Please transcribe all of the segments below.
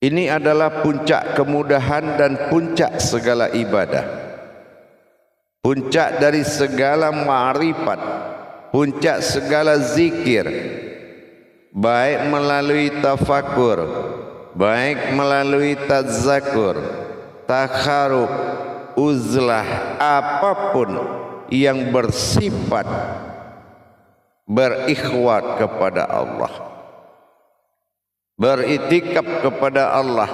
Ini adalah puncak kemudahan dan puncak segala ibadah, puncak dari segala ma'rifat, puncak segala zikir, baik melalui tafakur, baik melalui tadzakur, takharub, uzlah, apapun yang bersifat berikhwat kepada Allah, beritikaf kepada Allah,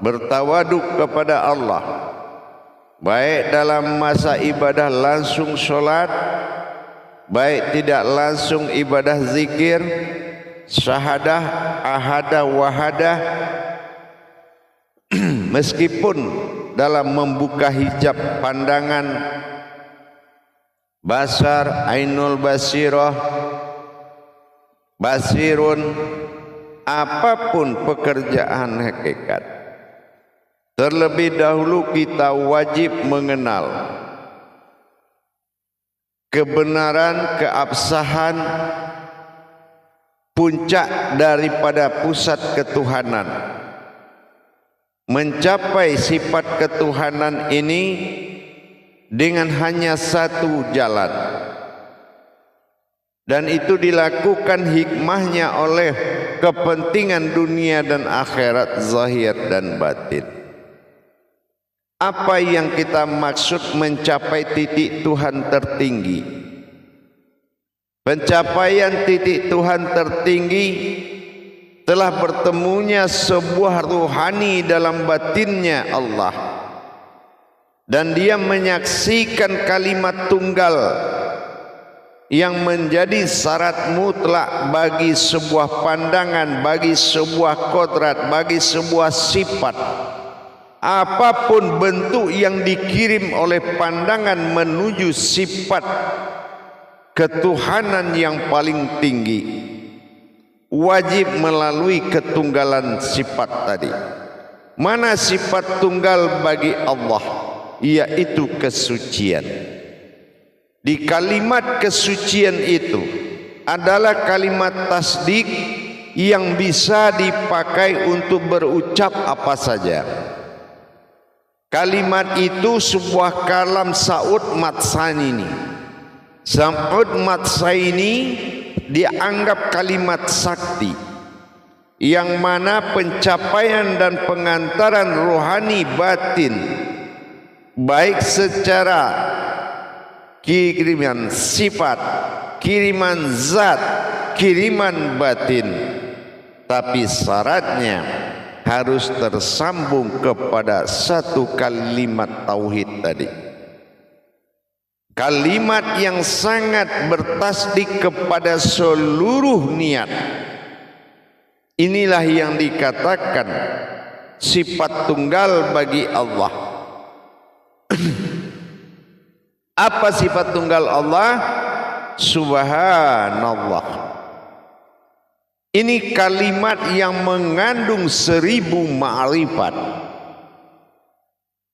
bertawaduk kepada Allah, baik dalam masa ibadah langsung solat, baik tidak langsung ibadah zikir, syahadah, ahadah, wahadah, meskipun dalam membuka hijab pandangan, basar, ainul basirah, basirun, apapun pekerjaan hakikat, terlebih dahulu kita wajib mengenal kebenaran, keabsahan, puncak daripada pusat ketuhanan. Mencapai sifat ketuhanan ini dengan hanya satu jalan, dan itu dilakukan hikmahnya oleh kepentingan dunia dan akhirat, zahir dan batin. Apa yang kita maksud mencapai titik Tuhan tertinggi? Pencapaian titik Tuhan tertinggi telah bertemunya sebuah ruhani dalam batinnya Allah, dan dia menyaksikan kalimat tunggal yang menjadi syarat mutlak bagi sebuah pandangan, bagi sebuah kodrat, bagi sebuah sifat. Apapun bentuk yang dikirim oleh pandangan menuju sifat ketuhanan yang paling tinggi, wajib melalui ketunggalan sifat tadi. Mana sifat tunggal bagi Allah? Yaitu kesucian. Di kalimat kesucian itu adalah kalimat tasdik yang bisa dipakai untuk berucap apa saja. Kalimat itu sebuah kalam Sa'ud Matsaini. Sa'ud Matsaini dianggap kalimat sakti, yang mana pencapaian dan pengantaran rohani batin, baik secara kiriman sifat, kiriman zat, kiriman batin, tapi syaratnya harus tersambung kepada satu kalimat tauhid tadi. Kalimat yang sangat bertasdik kepada seluruh niat. Inilah yang dikatakan sifat tunggal bagi Allah. Apa sifat tunggal Allah? Subhanallah. Ini kalimat yang mengandung 1000 ma'rifat.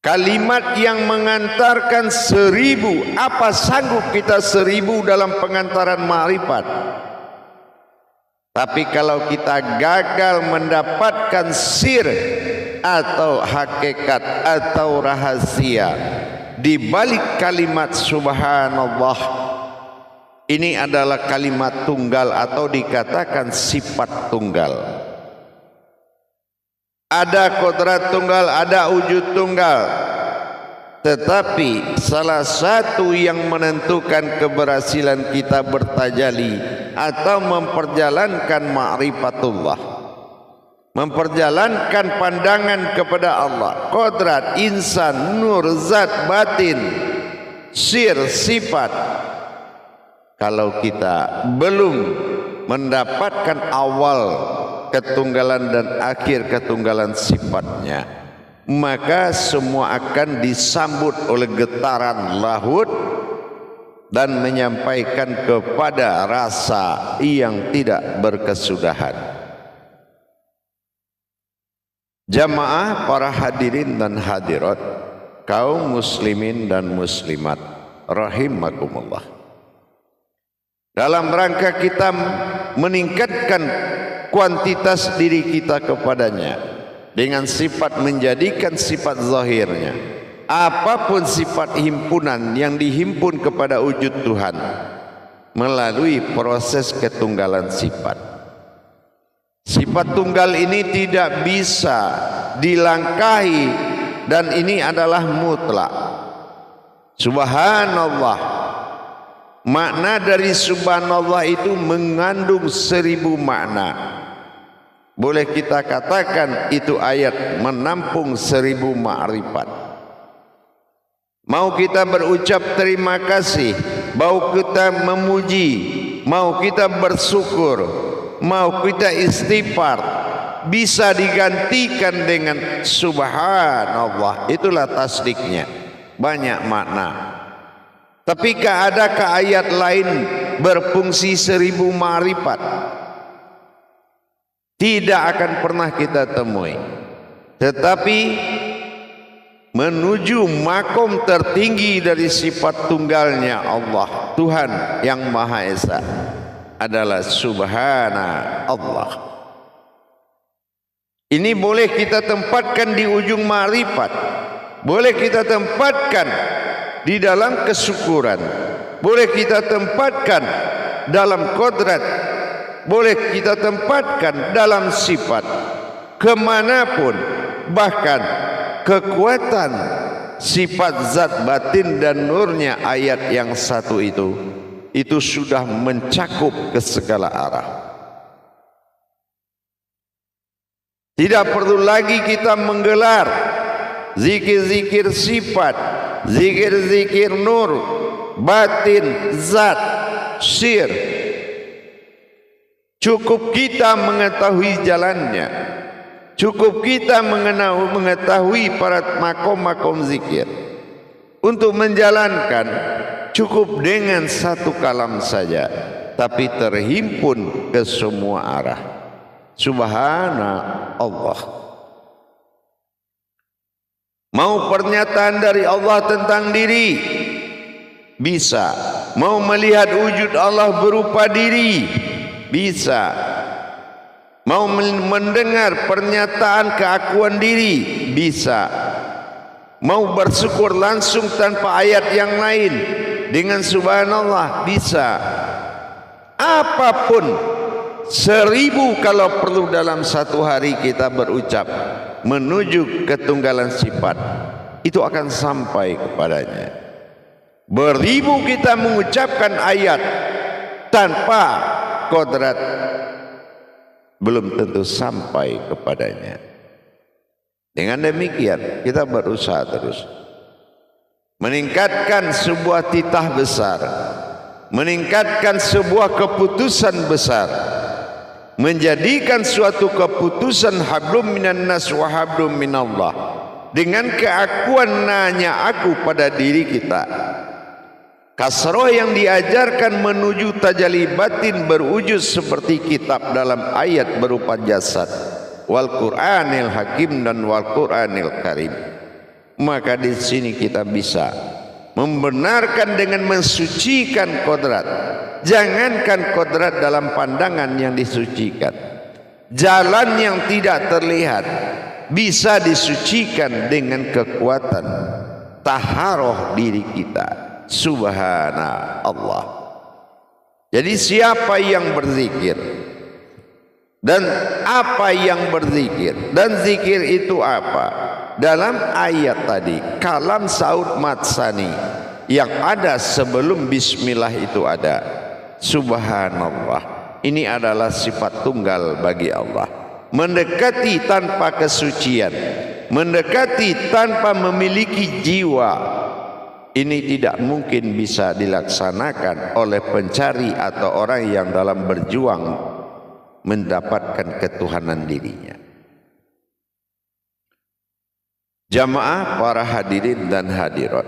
Kalimat yang mengantarkan 1000. Apa sanggup kita 1000 dalam pengantaran ma'rifat? Tapi kalau kita gagal mendapatkan sir atau hakikat atau rahasia di balik kalimat subhanallah, ini adalah kalimat tunggal atau dikatakan sifat tunggal. Ada kodrat tunggal, ada wujud tunggal. Tetapi salah satu yang menentukan keberhasilan kita bertajali atau memperjalankan ma'rifatullah, memperjalankan pandangan kepada Allah, kodrat, insan, nur, zat, batin, sir, sifat. Kalau kita belum mendapatkan awal ketunggalan dan akhir ketunggalan sifatnya, maka semua akan disambut oleh getaran lahut dan menyampaikan kepada rasa yang tidak berkesudahan. Jamaah para hadirin dan hadirat, kaum muslimin dan muslimat rahimakumullah. Dalam rangka kita meningkatkan kuantitas diri kita kepadanya, dengan sifat menjadikan sifat zahirnya apapun sifat himpunan yang dihimpun kepada wujud Tuhan melalui proses ketunggalan sifat. Sifat tunggal ini tidak bisa dilangkahi dan ini adalah mutlak. Subhanallah, makna dari subhanallah itu mengandung 1000 makna. Boleh kita katakan itu ayat menampung 1000 ma'rifat. Mau kita berucap terima kasih, mau kita memuji, mau kita bersyukur, mau kita istighfar, bisa digantikan dengan subhanallah. Itulah tasdiknya, banyak makna. Tapi adakah ayat lain berfungsi 1000 ma'rifat? Tidak akan pernah kita temui. Tetapi menuju makom tertinggi dari sifat tunggalnya Allah, Tuhan yang Maha Esa, adalah subhanallah. Ini boleh kita tempatkan di ujung ma'rifat, boleh kita tempatkan di dalam kesyukuran, boleh kita tempatkan dalam kodrat, boleh kita tempatkan dalam sifat, kemanapun. Bahkan kekuatan sifat zat batin dan nurnya ayat yang satu itu sudah mencakup ke segala arah. Tidak perlu lagi kita menggelar zikir-zikir sifat, zikir-zikir nur, batin, zat, sir. Cukup kita mengetahui jalannya, cukup kita mengetahui para makom-makom zikir. Untuk menjalankan cukup dengan satu kalam saja, tapi terhimpun ke semua arah. Subhanallah. Mau pernyataan dari Allah tentang diri, bisa. Mau melihat wujud Allah berupa diri, bisa. Mau mendengar pernyataan keakuan diri, bisa. Mau bersyukur langsung tanpa ayat yang lain dengan subhanallah, bisa. Apapun, 1000 kalau perlu dalam satu hari kita berucap menuju ketunggalan sifat, itu akan sampai kepadanya. Beribu kita mengucapkan ayat tanpa kodrat, belum tentu sampai kepadanya. Dengan demikian kita berusaha terus meningkatkan sebuah titah besar, meningkatkan sebuah keputusan besar, menjadikan suatu keputusan hablum minan nas wa hablum minallah, dengan keakuan nanya aku pada diri kita. Kasroh yang diajarkan menuju tajalli batin berwujud seperti kitab dalam ayat berupa jasad, wal Qur'anil Hakim dan wal Qur'anil Karim. Maka di sini kita bisa membenarkan dengan mensucikan kodrat. Jangankan kodrat dalam pandangan yang disucikan, jalan yang tidak terlihat bisa disucikan dengan kekuatan taharoh diri kita. Subhanallah. Jadi siapa yang berzikir dan apa yang berzikir, dan zikir itu apa? Dalam ayat tadi kalam Saud Matsani yang ada sebelum bismillah itu ada subhanallah. Ini adalah sifat tunggal bagi Allah, mendekati tanpa kesucian, mendekati tanpa memiliki jiwa. Ini tidak mungkin bisa dilaksanakan oleh pencari atau orang yang dalam berjuang mendapatkan ketuhanan dirinya. Jamaah para hadirin dan hadirat,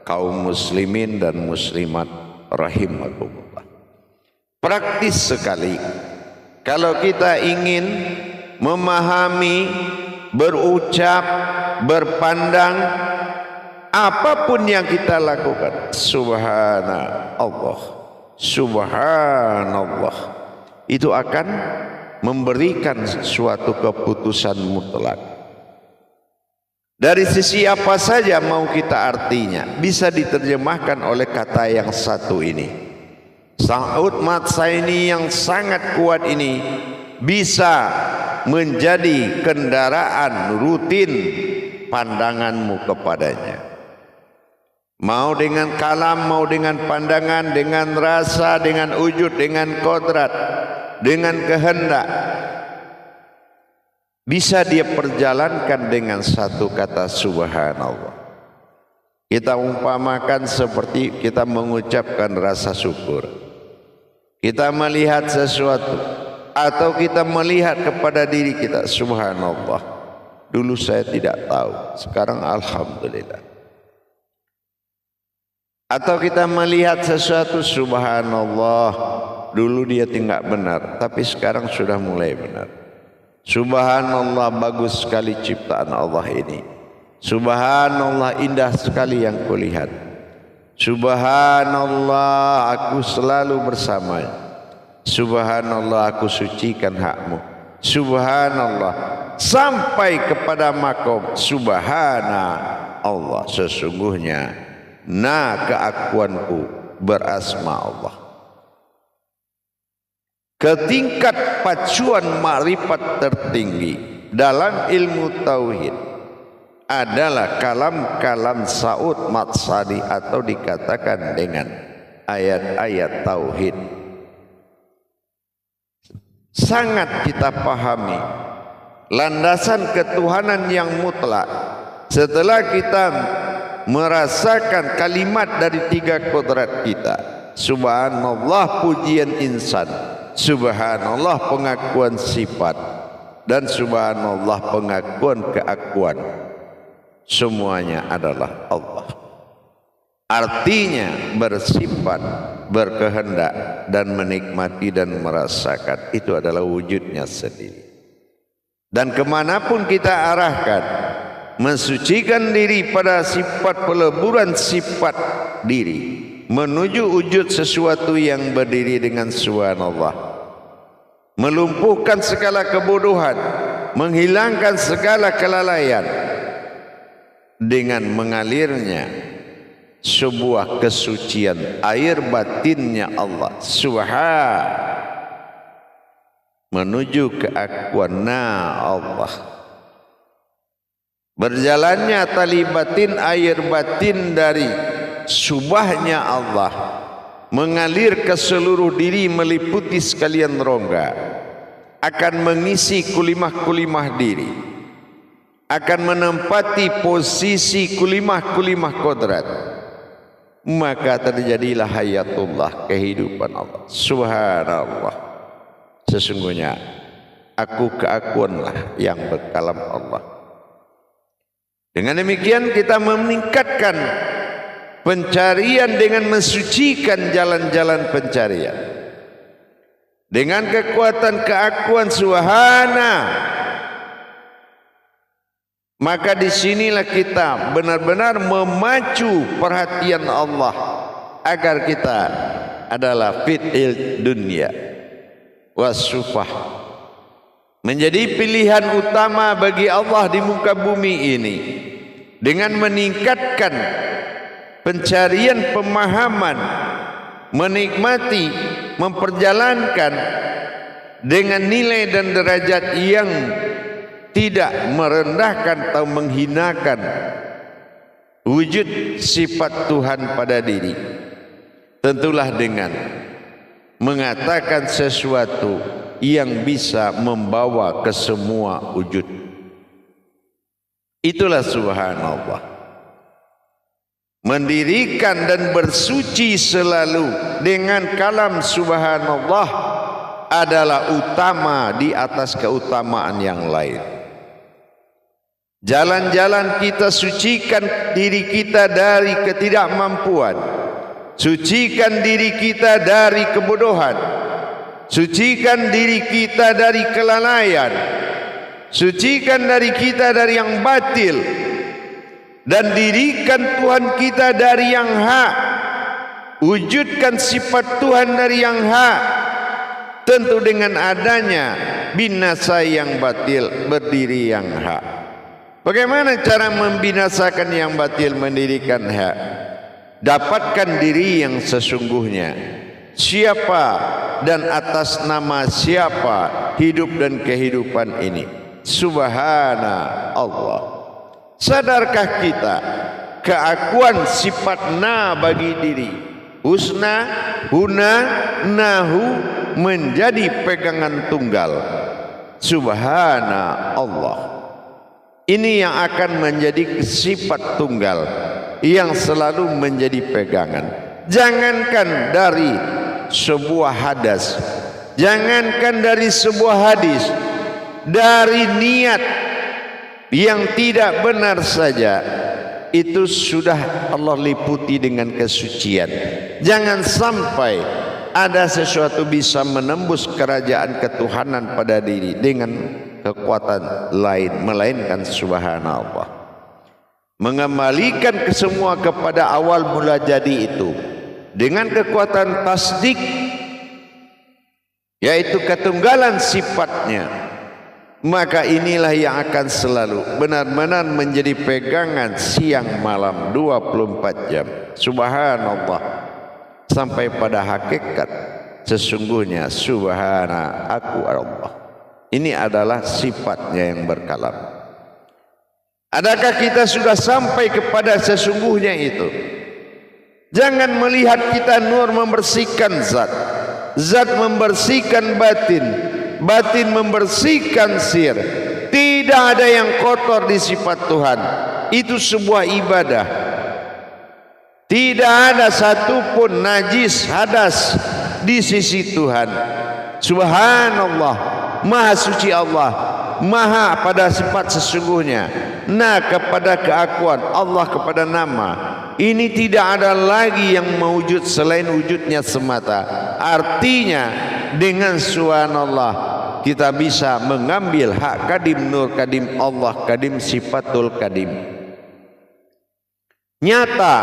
kaum muslimin dan muslimat rahimakumullah. Praktis sekali kalau kita ingin memahami, berucap, berpandang apapun yang kita lakukan, subhanallah, subhanallah, itu akan memberikan suatu keputusan mutlak. Dari sisi apa saja mau kita artinya, bisa diterjemahkan oleh kata yang satu ini. Sa'ud Matsaini yang sangat kuat ini bisa menjadi kendaraan rutin pandanganmu kepadanya. Mau dengan kalam, mau dengan pandangan, dengan rasa, dengan wujud, dengan kodrat, dengan kehendak, bisa dia perjalankan dengan satu kata subhanallah. Kita umpamakan seperti kita mengucapkan rasa syukur. Kita melihat sesuatu atau kita melihat kepada diri kita, subhanallah, dulu saya tidak tahu, sekarang alhamdulillah. Atau kita melihat sesuatu, subhanallah, dulu dia tidak benar, tapi sekarang sudah mulai benar. Subhanallah, bagus sekali ciptaan Allah ini. Subhanallah, indah sekali yang kulihat. Subhanallah, aku selalu bersamanya. Subhanallah, aku sucikan hakmu. Subhanallah, sampai kepada makom subhanallah, sesungguhnya keakuanku berasma Allah. Ketingkat pacuan makrifat tertinggi dalam ilmu tauhid adalah kalam-kalam Sa'ud Matsari, atau dikatakan dengan ayat-ayat tauhid. Sangat kita pahami landasan ketuhanan yang mutlak setelah kita merasakan kalimat dari tiga kodrat kita. Subhanallah, pujian insan. Subhanallah, pengakuan sifat. Dan subhanallah, pengakuan keakuan. Semuanya adalah Allah. Artinya bersifat, berkehendak, dan menikmati dan merasakan. Itu adalah wujudnya sendiri. Dan kemanapun kita arahkan, mensucikan diri pada sifat peleburan sifat diri, menuju wujud sesuatu yang berdiri dengan subhanallah, melumpuhkan segala kebodohan, menghilangkan segala kelalaian dengan mengalirnya sebuah kesucian air batinnya Allah menuju keakuan Allah. Berjalannya tali batin, air batin dari subahnya Allah mengalir ke seluruh diri, meliputi sekalian rongga, akan mengisi kulimah-kulimah diri, akan menempati posisi kulimah-kulimah kodrat, maka terjadilah hayatullah, kehidupan Allah. Subhanallah, sesungguhnya aku keakuanlah yang berkalam Allah. Dengan demikian kita meningkatkan pencarian dengan mensucikan jalan-jalan pencarian. Dengan kekuatan keakuan subhana, maka disinilah kita benar-benar memacu perhatian Allah agar kita adalah fitil dunia wasufah, menjadi pilihan utama bagi Allah di muka bumi ini, dengan meningkatkan pencarian pemahaman, menikmati, memperjalankan dengan nilai dan derajat yang tidak merendahkan atau menghinakan wujud sifat Tuhan pada diri. Tentulah dengan mengatakan sesuatu yang bisa membawa ke semua wujud. Itulah subhanallah. Mendirikan dan bersuci selalu dengan kalam subhanallah adalah utama di atas keutamaan yang lain. Jalan-jalan kita, sucikan diri kita dari ketidakmampuan, sucikan diri kita dari kebodohan, sucikan diri kita dari kelalaian, sucikan dari kita dari yang batil, dan dirikan Tuhan kita dari yang hak. Wujudkan sifat Tuhan dari yang hak. Tentu dengan adanya binasa yang batil, berdiri yang hak. Bagaimana cara membinasakan yang batil, mendirikan hak? Dapatkan diri yang sesungguhnya. Siapa dan atas nama siapa hidup dan kehidupan ini? Subhana Allah. Sadarkah kita keakuan sifat na bagi diri? Husna, huna, nahu menjadi pegangan tunggal. Subhana Allah. Ini yang akan menjadi sifat tunggal yang selalu menjadi pegangan. Jangankan dari sebuah hadas, jangankan dari sebuah hadis, dari niat yang tidak benar saja, itu sudah Allah liputi dengan kesucian. Jangan sampai ada sesuatu bisa menembus kerajaan ketuhanan pada diri dengan kekuatan lain, melainkan subhanallah. Mengembalikan semua kepada awal mula jadi itu dengan kekuatan tasdik, yaitu ketunggalan sifatnya, maka inilah yang akan selalu benar-benar menjadi pegangan siang malam 24 jam. Subhanallah, sampai pada hakikat sesungguhnya subhana aku Allah. Ini adalah sifatnya yang berkalam. Adakah kita sudah sampai kepada sesungguhnya itu? Jangan melihat kita nur membersihkan zat, zat membersihkan batin, batin membersihkan sir. Tidak ada yang kotor di sifat Tuhan. Itu sebuah ibadah. Tidak ada satupun najis hadas di sisi Tuhan. Subhanallah. Maha suci Allah, maha pada sifat sesungguhnya, nah kepada keakuan Allah, kepada nama. Ini tidak ada lagi yang mewujud selain wujudnya semata. Artinya dengan subhanallah kita bisa mengambil hak kadim, nur kadim Allah, kadim sifatul kadim, nyata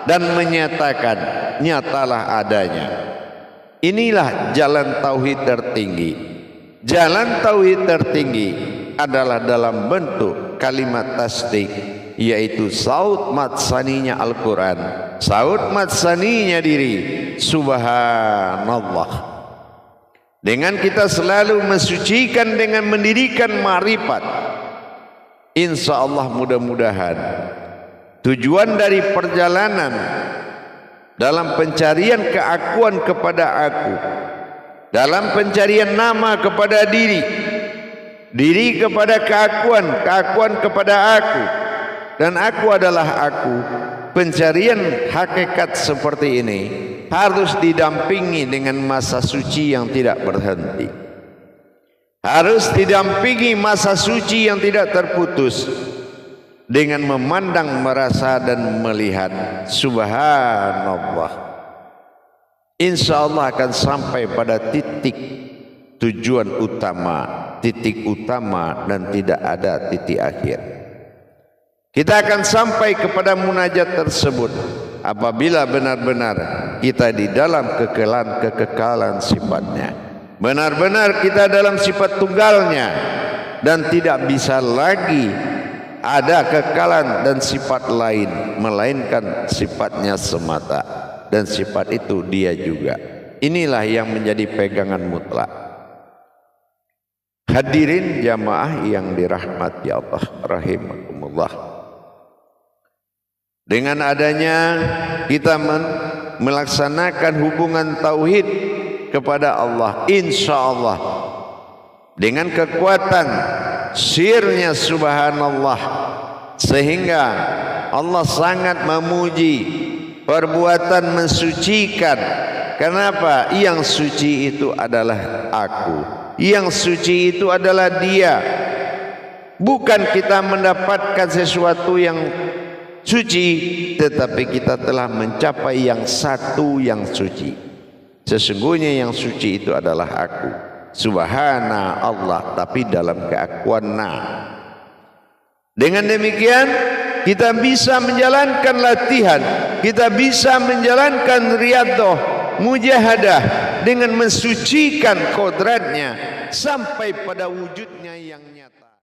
dan menyatakan nyatalah adanya. Inilah jalan tauhid tertinggi. Jalan tauhid tertinggi adalah dalam bentuk kalimat tasdik, yaitu saut matsaninya Al-Quran, saut matsaninya diri. Subhanallah. Dengan kita selalu mensucikan dengan mendirikan ma'rifat, insya Allah mudah-mudahan tujuan dari perjalanan dalam pencarian keakuan kepada aku, dalam pencarian nama kepada diri, diri kepada keakuan, keakuan kepada aku, dan aku adalah aku. Pencarian hakikat seperti ini harus didampingi dengan masa suci yang tidak berhenti. Harus didampingi masa suci yang tidak terputus dengan memandang, merasa dan melihat. Subhanallah. Insya Allah akan sampai pada titik tujuan utama, titik utama, dan tidak ada titik akhir. Kita akan sampai kepada munajat tersebut apabila benar-benar kita di dalam kekekalan sifatnya, benar-benar kita dalam sifat tunggalnya, dan tidak bisa lagi ada kekalan dan sifat lain melainkan sifatnya semata. Dan sifat itu dia juga. Inilah yang menjadi pegangan mutlak. Hadirin jamaah yang dirahmati Allah rahimakumullah. Dengan adanya kita melaksanakan hubungan tauhid kepada Allah, insya Allah dengan kekuatan sirnya subhanallah, sehingga Allah sangat memuji perbuatan mensucikan. Kenapa? Yang suci itu adalah aku, yang suci itu adalah dia. Bukan kita mendapatkan sesuatu yang suci, tetapi kita telah mencapai yang satu yang suci. Sesungguhnya yang suci itu adalah aku, subhana Allah, tapi dalam keakuan na. Dengan demikian kita bisa menjalankan latihan, kita bisa menjalankan riyadhah, mujahadah dengan mensucikan kodratnya sampai pada wujudnya yang nyata.